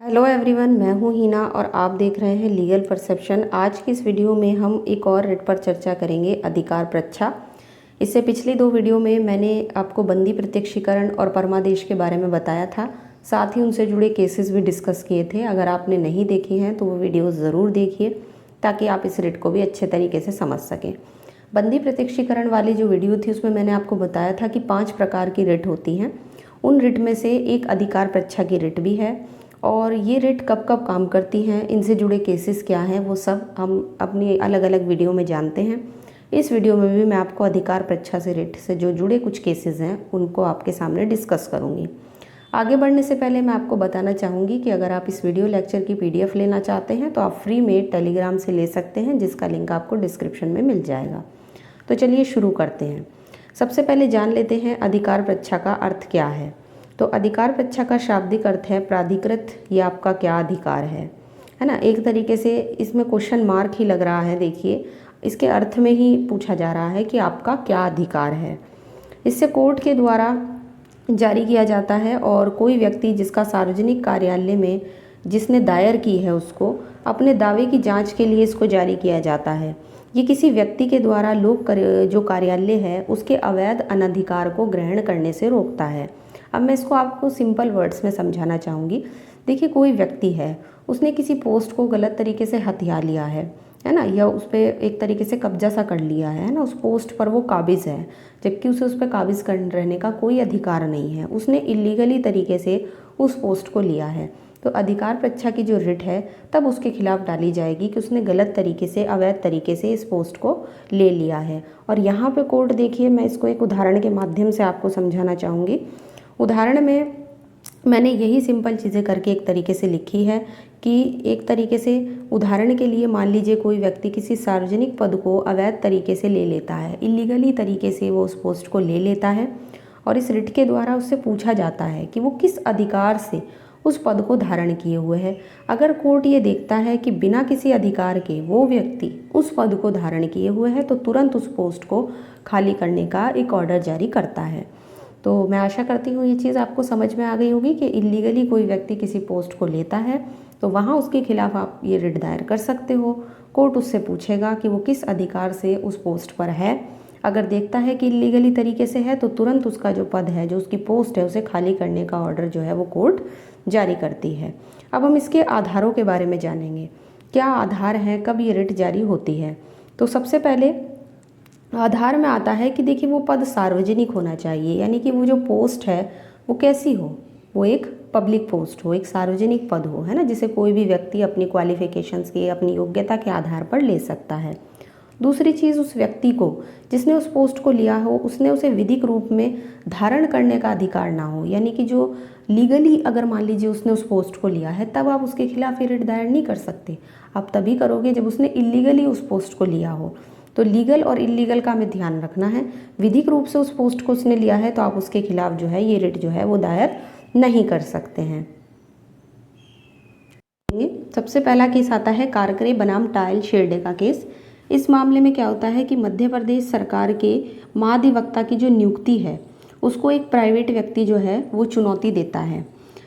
Hello everyone, मैं हूं हिना और आप देख रहे हैं लीगल परसेप्शन। आज की इस वीडियो में हम एक और रिट पर चर्चा करेंगे, अधिकार प्रच्छा। इससे पिछली दो वीडियो में मैंने आपको बंदी प्रत्यक्षीकरण और परमादेश के बारे में बताया था, साथ ही उनसे जुड़े केसेस भी डिस्कस किए थे। अगर आपने नहीं देखी हैं तो वो वीडियो ज़रूर देखिए ताकि आप इस रिट को भी अच्छे तरीके से समझ सकें। बंदी प्रत्यक्षीकरण वाली जो वीडियो थी उसमें मैंने आपको बताया था कि 5 प्रकार की रिट होती हैं। उन रिट में से एक अधिकार प्रच्छा की रिट भी है और ये रिट कब कब काम करती हैं, इनसे जुड़े केसेस क्या हैं, वो सब हम अपनी अलग अलग वीडियो में जानते हैं। इस वीडियो में भी मैं आपको अधिकार प्रच्छा से रिट से जो जुड़े कुछ केसेस हैं उनको आपके सामने डिस्कस करूँगी। आगे बढ़ने से पहले मैं आपको बताना चाहूँगी कि अगर आप इस वीडियो लेक्चर की PDF लेना चाहते हैं तो आप फ्री में टेलीग्राम से ले सकते हैं, जिसका लिंक आपको डिस्क्रिप्शन में मिल जाएगा। तो चलिए शुरू करते हैं। सबसे पहले जान लेते हैं अधिकार प्रच्छा का अर्थ क्या है। तो अधिकार प्रच्छा का शाब्दिक अर्थ है प्राधिकृत, ये आपका क्या अधिकार है ना। एक तरीके से इसमें क्वेश्चन मार्क ही लग रहा है, देखिए इसके अर्थ में ही पूछा जा रहा है कि आपका क्या अधिकार है। इससे कोर्ट के द्वारा जारी किया जाता है और कोई व्यक्ति जिसका सार्वजनिक कार्यालय में जिसने दायर की है उसको अपने दावे की जांच के लिए इसको जारी किया जाता है। ये किसी व्यक्ति के द्वारा जो कार्यालय है उसके अवैध अनधिकार को ग्रहण करने से रोकता है। अब मैं इसको आपको सिंपल वर्ड्स में समझाना चाहूँगी। देखिए, कोई व्यक्ति है, उसने किसी पोस्ट को गलत तरीके से हथिया लिया है ना, या उस पर एक तरीके से कब्जा सा कर लिया है ना, उस पोस्ट पर वो काबिज़ है, जबकि उसे उस पर काबिज़ कर रहने का कोई अधिकार नहीं है। उसने इलीगली तरीके से उस पोस्ट को लिया है, तो अधिकार प्रच्छा की जो रिट है तब उसके खिलाफ डाली जाएगी कि उसने गलत तरीके से, अवैध तरीके से इस पोस्ट को ले लिया है। और यहाँ पे कोर्ट, देखिए मैं इसको एक उदाहरण के माध्यम से आपको समझाना चाहूँगी। उदाहरण में मैंने यही सिंपल चीज़ें करके एक तरीके से लिखी है कि एक तरीके से उदाहरण के लिए मान लीजिए कोई व्यक्ति किसी सार्वजनिक पद को अवैध तरीके से ले लेता है, इलीगली तरीके से वो उस पोस्ट को ले लेता है और इस रिट के द्वारा उससे पूछा जाता है कि वो किस अधिकार से उस पद को धारण किए हुए है। अगर कोर्ट ये देखता है कि बिना किसी अधिकार के वो व्यक्ति उस पद को धारण किए हुए है तो तुरंत उस पोस्ट को खाली करने का एक ऑर्डर जारी करता है। तो मैं आशा करती हूँ ये चीज़ आपको समझ में आ गई होगी कि इलीगली कोई व्यक्ति किसी पोस्ट को लेता है तो वहाँ उसके खिलाफ आप ये रिट दायर कर सकते हो। कोर्ट उससे पूछेगा कि वो किस अधिकार से उस पोस्ट पर है। अगर देखता है कि इलीगली तरीके से है तो तुरंत उसका जो पद है, जो उसकी पोस्ट है, उसे खाली करने का ऑर्डर जो है वो कोर्ट जारी करती है। अब हम इसके आधारों के बारे में जानेंगे, क्या आधार हैं, कब ये रिट जारी होती है। तो सबसे पहले आधार में आता है कि देखिए वो पद सार्वजनिक होना चाहिए, यानी कि वो जो पोस्ट है वो कैसी हो, वो एक पब्लिक पोस्ट हो, एक सार्वजनिक पद हो, है ना, जिसे कोई भी व्यक्ति अपनी क्वालिफिकेशंस के, अपनी योग्यता के आधार पर ले सकता है। दूसरी चीज़, उस व्यक्ति को जिसने उस पोस्ट को लिया हो उसने उसे विधिक रूप में धारण करने का अधिकार ना हो, यानी कि जो लीगली अगर मान लीजिए उसने उस पोस्ट को लिया है तब आप उसके खिलाफ ये रिट दायर नहीं कर सकते। आप तभी करोगे जब उसने इलीगली उस पोस्ट को लिया हो। तो लीगल और इलीगल का हमें ध्यान रखना है। विधिक रूप से उस पोस्ट को उसने लिया है तो आप उसके खिलाफ जो है ये रिट जो है वो दायर नहीं कर सकते हैं। सबसे पहला केस आता है कारकरे बनाम टायल शेरडे का केस। इस मामले में क्या होता है कि मध्य प्रदेश सरकार के महाधिवक्ता की जो नियुक्ति है उसको एक प्राइवेट व्यक्ति जो है वो चुनौती देता है,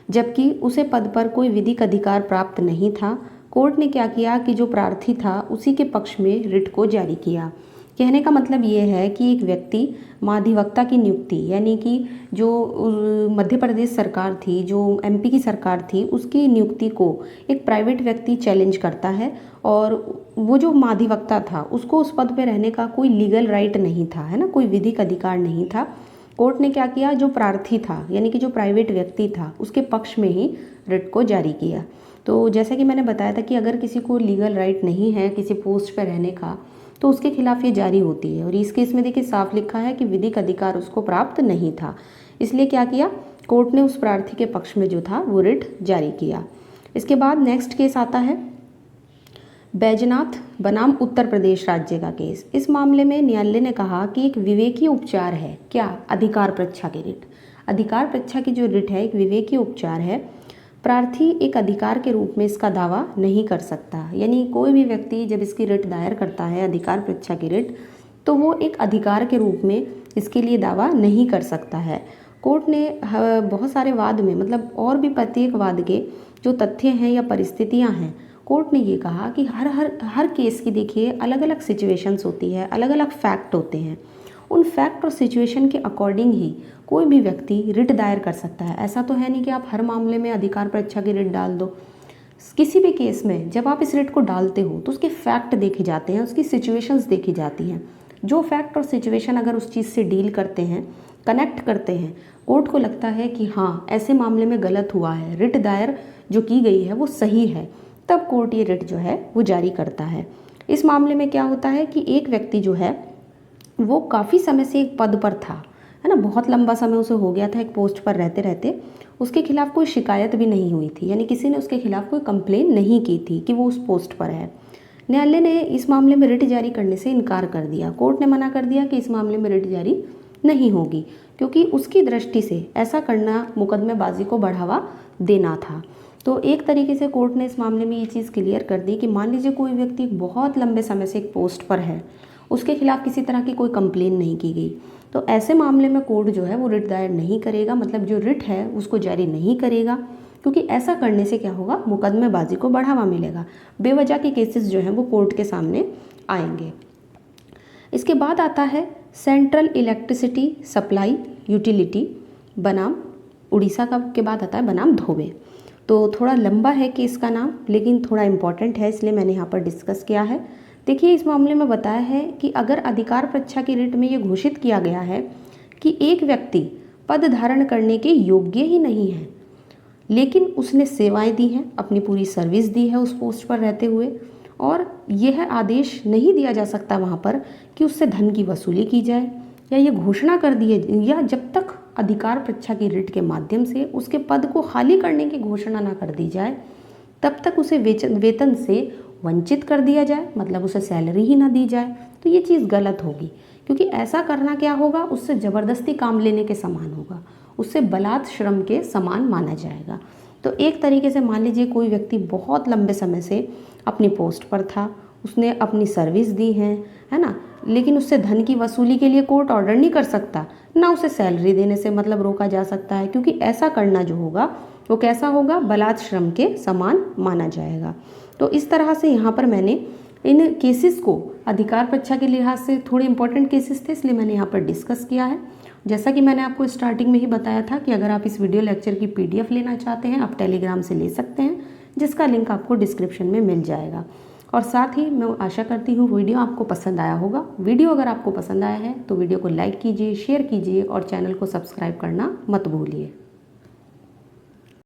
जबकि उसे पद पर कोई विधिक अधिकार प्राप्त नहीं था। कोर्ट ने क्या किया कि जो प्रार्थी था उसी के पक्ष में रिट को जारी किया। कहने का मतलब ये है कि एक व्यक्ति महाधिवक्ता की नियुक्ति, यानी कि जो मध्य प्रदेश सरकार थी, जो MP की सरकार थी, उसकी नियुक्ति को एक प्राइवेट व्यक्ति चैलेंज करता है और वो जो महाधिवक्ता था उसको उस पद पे रहने का कोई लीगल राइट नहीं था, है ना, कोई विधिक अधिकार नहीं था। कोर्ट ने क्या किया, जो प्रार्थी था यानी कि जो प्राइवेट व्यक्ति था उसके पक्ष में ही रिट को जारी किया। तो जैसा कि मैंने बताया था कि अगर किसी को लीगल राइट नहीं है किसी पोस्ट पर रहने का तो उसके खिलाफ ये जारी होती है। और इस केस में देखिए साफ लिखा है कि विधिक अधिकार उसको प्राप्त नहीं था, इसलिए क्या किया, कोर्ट ने उस प्रार्थी के पक्ष में जो था वो रिट जारी किया। इसके बाद नेक्स्ट केस आता है बैजनाथ बनाम उत्तर प्रदेश राज्य का केस। इस मामले में न्यायालय ने कहा कि एक विवेकीय उपचार है, क्या, अधिकार प्रच्छा की रिट। अधिकार प्रच्छा की जो रिट है एक विवेकीय उपचार है। प्रार्थी एक अधिकार के रूप में इसका दावा नहीं कर सकता, यानी कोई भी व्यक्ति जब इसकी रिट दायर करता है अधिकार प्रच्छा की रिट तो वो एक अधिकार के रूप में इसके लिए दावा नहीं कर सकता है। कोर्ट ने बहुत सारे वाद में, मतलब और भी प्रत्येक वाद के जो तथ्य हैं या परिस्थितियां हैं, कोर्ट ने ये कहा कि हर हर हर केस की देखिए अलग अलग सिचुएशंस होती है, अलग अलग फैक्ट होते हैं। उन फैक्ट और सिचुएशन के अकॉर्डिंग ही कोई भी व्यक्ति रिट दायर कर सकता है। ऐसा तो है नहीं कि आप हर मामले में अधिकार परीक्षा की रिट डाल दो। किसी भी केस में जब आप इस रिट को डालते हो तो उसके फैक्ट देखे जाते हैं, उसकी सिचुएशंस देखी जाती हैं। जो फैक्ट और सिचुएशन अगर उस चीज़ से डील करते हैं, कनेक्ट करते हैं, कोर्ट को लगता है कि हाँ ऐसे मामले में गलत हुआ है, रिट दायर जो की गई है वो सही है, तब कोर्ट ये रिट जो है वो जारी करता है। इस मामले में क्या होता है कि एक व्यक्ति जो है वो काफ़ी समय से एक पद पर था, है ना, बहुत लंबा समय उसे हो गया था एक पोस्ट पर रहते रहते, उसके खिलाफ कोई शिकायत भी नहीं हुई थी, यानी किसी ने उसके खिलाफ कोई कंप्लेन नहीं की थी कि वो उस पोस्ट पर है। न्यायालय ने इस मामले में रिट जारी करने से इनकार कर दिया। कोर्ट ने मना कर दिया कि इस मामले में रिट जारी नहीं होगी, क्योंकि उसकी दृष्टि से ऐसा करना मुकदमेबाजी को बढ़ावा देना था। तो एक तरीके से कोर्ट ने इस मामले में ये चीज़ क्लियर कर दी कि मान लीजिए कोई व्यक्ति बहुत लंबे समय से एक पोस्ट पर है, उसके खिलाफ किसी तरह की कोई कंप्लेन नहीं की गई, तो ऐसे मामले में कोर्ट जो है वो रिट दायर नहीं करेगा, मतलब जो रिट है उसको जारी नहीं करेगा, क्योंकि ऐसा करने से क्या होगा, मुकदमेबाजी को बढ़ावा मिलेगा, बेवजह के केसेस जो हैं वो कोर्ट के सामने आएंगे। इसके बाद आता है सेंट्रल इलेक्ट्रिसिटी सप्लाई यूटिलिटी बनाम उड़ीसा का, के बाद आता है बनाम धोबे। तो थोड़ा लंबा है केस का नाम, लेकिन थोड़ा इम्पॉर्टेंट है, इसलिए मैंने यहाँ पर डिस्कस किया है। देखिए इस मामले में बताया है कि अगर अधिकार परीक्षा की रिट में ये घोषित किया गया है कि एक व्यक्ति पद धारण करने के योग्य ही नहीं है, लेकिन उसने सेवाएं दी हैं, अपनी पूरी सर्विस दी है उस पोस्ट पर रहते हुए, और यह आदेश नहीं दिया जा सकता वहाँ पर कि उससे धन की वसूली की जाए, या ये घोषणा कर दी है, या जब तक अधिकार परीक्षा की रिट के माध्यम से उसके पद को खाली करने की घोषणा ना कर दी जाए, तब तक उसे वेतन से वंचित कर दिया जाए, मतलब उसे सैलरी ही ना दी जाए, तो ये चीज़ गलत होगी। क्योंकि ऐसा करना क्या होगा, उससे ज़बरदस्ती काम लेने के समान होगा, उससे बलात् श्रम के समान माना जाएगा। तो एक तरीके से मान लीजिए कोई व्यक्ति बहुत लंबे समय से अपनी पोस्ट पर था, उसने अपनी सर्विस दी है ना, लेकिन उससे धन की वसूली के लिए कोर्ट ऑर्डर नहीं कर सकता, ना उसे सैलरी देने से मतलब रोका जा सकता है, क्योंकि ऐसा करना जो होगा वो कैसा होगा, बलात् श्रम के समान माना जाएगा। तो इस तरह से यहाँ पर मैंने इन केसेस को अधिकार परीक्षा के लिहाज से थोड़े इंपॉर्टेंट केसेस थे, इसलिए मैंने यहाँ पर डिस्कस किया है। जैसा कि मैंने आपको स्टार्टिंग में ही बताया था कि अगर आप इस वीडियो लेक्चर की PDF लेना चाहते हैं, आप टेलीग्राम से ले सकते हैं, जिसका लिंक आपको डिस्क्रिप्शन में मिल जाएगा। और साथ ही मैं आशा करती हूँ वीडियो आपको पसंद आया होगा। वीडियो अगर आपको पसंद आया है तो वीडियो को लाइक कीजिए, शेयर कीजिए और चैनल को सब्सक्राइब करना मत भूलिए।